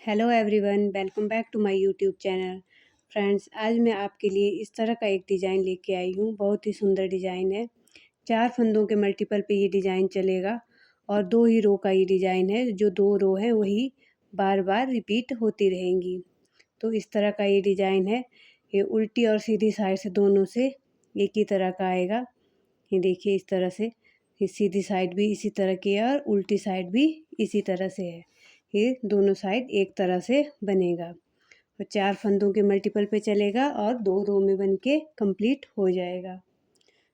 Hello everyone, welcome back to my YouTube channel. Friends, आज मैं आपके लिए इस तरह का एक डिज़ाइन लेके आई हूँ। बहुत ही सुंदर डिज़ाइन है। 4 फंदों के मल्टीपल पे ये डिज़ाइन चलेगा और 2 ही रो का ये डिज़ाइन है। जो 2 रो है वही बार बार रिपीट होती रहेंगी। तो इस तरह का ये डिज़ाइन है। ये उल्टी और सीधी साइड से दोनों से एक ही तरह का आएगा। ये देखिए इस तरह से। ये सीधी साइड भी इसी तरह की है और उल्टी साइड भी इसी तरह से है। ये दोनों साइड एक तरह से बनेगा और 4 फंदों के मल्टीपल पे चलेगा और 2 रो में बन के कंप्लीट हो जाएगा।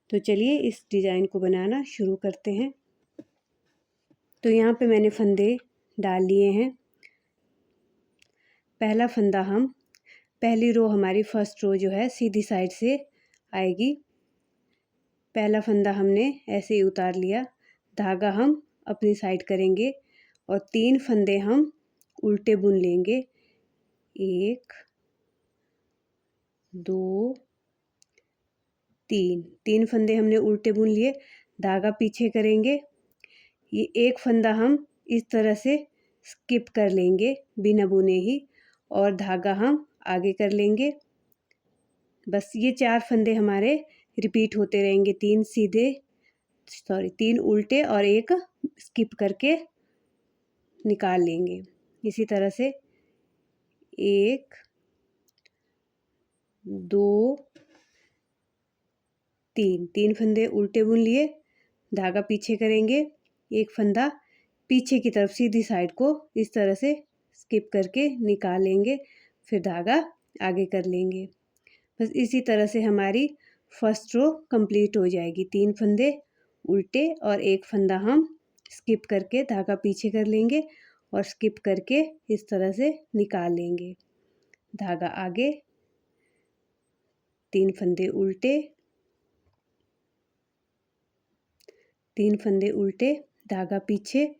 तो चलिए इस डिज़ाइन को बनाना शुरू करते हैं। तो यहाँ पे मैंने फंदे डाल लिए हैं। पहला फंदा हम पहली रो हमारी फर्स्ट रो जो है सीधी साइड से आएगी। पहला फंदा हमने ऐसे ही उतार लिया। धागा हम अपनी साइड करेंगे और 3 फंदे हम उल्टे बुन लेंगे। 1 2 3 फंदे हमने उल्टे बुन लिए। धागा पीछे करेंगे। ये एक फंदा हम इस तरह से स्किप कर लेंगे बिना बुने ही और धागा हम आगे कर लेंगे। बस ये 4 फंदे हमारे रिपीट होते रहेंगे। 3 उल्टे और एक स्किप करके निकाल लेंगे। इसी तरह से 1 2 3 फंदे उल्टे बुन लिए। धागा पीछे करेंगे। एक फंदा पीछे की तरफ सीधी साइड को इस तरह से स्किप करके निकाल लेंगे। फिर धागा आगे कर लेंगे। बस इसी तरह से हमारी फर्स्ट रो कंप्लीट हो जाएगी। 3 फंदे उल्टे और एक फंदा हम स्किप करके धागा पीछे कर लेंगे और स्किप करके इस तरह से निकाल लेंगे। धागा आगे, 3 फंदे उल्टे, 3 फंदे उल्टे, धागा पीछे,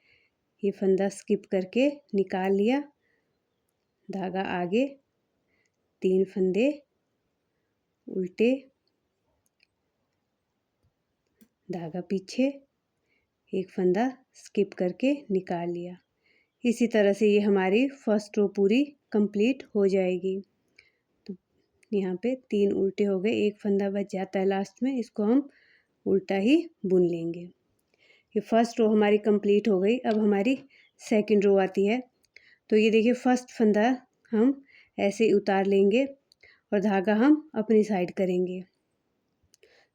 ये फंदा स्किप करके निकाल लिया। धागा आगे, 3 फंदे उल्टे, धागा पीछे, एक फंदा स्किप करके निकाल लिया। इसी तरह से ये हमारी फर्स्ट रो पूरी कंप्लीट हो जाएगी। तो यहाँ पे 3 उल्टे हो गए, एक फंदा बच जाता है लास्ट में, इसको हम उल्टा ही बुन लेंगे। ये फर्स्ट रो हमारी कंप्लीट हो गई। अब हमारी सेकंड रो आती है। तो ये देखिए फर्स्ट फंदा हम ऐसे उतार लेंगे और धागा हम अपनी साइड करेंगे।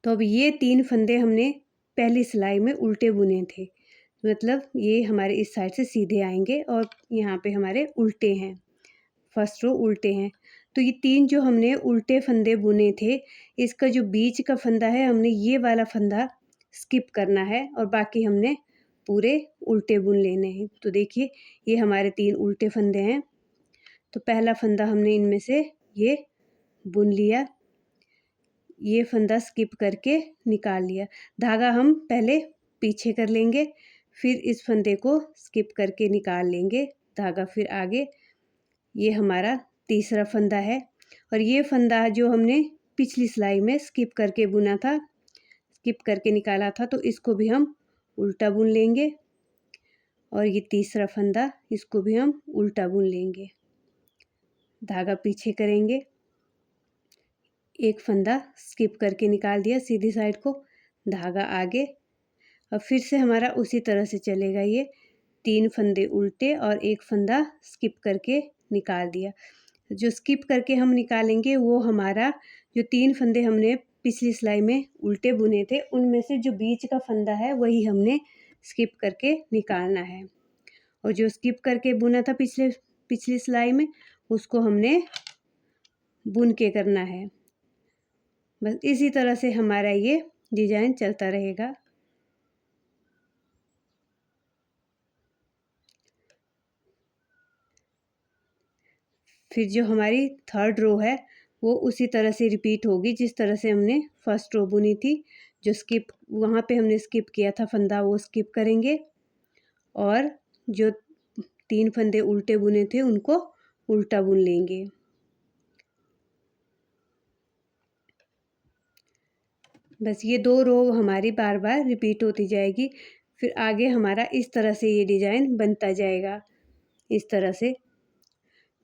तो अब ये 3 फंदे हमने पहली सिलाई में उल्टे बुने थे, मतलब ये हमारे इस साइड से सीधे आएंगे और यहाँ पे हमारे उल्टे हैं, फर्स्ट रो उल्टे हैं। तो ये 3 जो हमने उल्टे फंदे बुने थे, इसका जो बीच का फंदा है हमने ये वाला फंदा स्किप करना है और बाकी हमने पूरे उल्टे बुन लेने हैं। तो देखिए ये हमारे 3 उल्टे फंदे हैं। तो पहला फंदा हमने इनमें से ये बुन लिया, ये फंदा स्किप करके निकाल लिया। धागा हम पहले पीछे कर लेंगे, फिर इस फंदे को स्किप करके निकाल लेंगे। धागा फिर आगे। ये हमारा तीसरा फंदा है और ये फंदा जो हमने पिछली सिलाई में स्किप करके बुना था, स्किप करके निकाला था, तो इसको भी हम उल्टा बुन लेंगे और ये तीसरा फंदा, इसको भी हम उल्टा बुन लेंगे। धागा पीछे करेंगे, एक फंदा स्किप करके निकाल दिया सीधी साइड को, धागा आगे। और फिर से हमारा उसी तरह से चलेगा। ये 3 फंदे उल्टे और एक फंदा स्किप करके निकाल दिया। जो स्किप करके हम निकालेंगे वो हमारा जो 3 फंदे हमने पिछली सिलाई में उल्टे बुने थे, उनमें से जो बीच का फंदा है वही हमने स्किप करके निकालना है। और जो स्किप करके बुना था पिछली सिलाई में, उसको हमने बुन के करना है। बस इसी तरह से हमारा ये डिज़ाइन चलता रहेगा। फिर जो हमारी थर्ड रो है वो उसी तरह से रिपीट होगी जिस तरह से हमने फर्स्ट रो बुनी थी। जो स्किप वहाँ पे हमने स्किप किया था फंदा, वो स्किप करेंगे और जो 3 फंदे उल्टे बुने थे उनको उल्टा बुन लेंगे। बस ये 2 रो हमारी बार बार रिपीट होती जाएगी। फिर आगे हमारा इस तरह से ये डिज़ाइन बनता जाएगा, इस तरह से।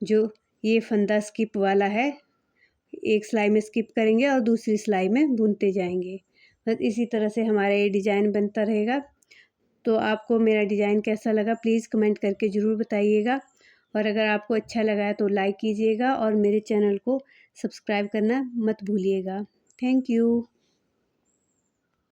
जो ये फंदा स्किप वाला है, एक सिलाई में स्किप करेंगे और दूसरी सिलाई में बुनते जाएंगे। बस इसी तरह से हमारा ये डिज़ाइन बनता रहेगा। तो आपको मेरा डिज़ाइन कैसा लगा प्लीज़ कमेंट करके ज़रूर बताइएगा, और अगर आपको अच्छा लगा है तो लाइक कीजिएगा और मेरे चैनल को सब्सक्राइब करना मत भूलिएगा। Thank you.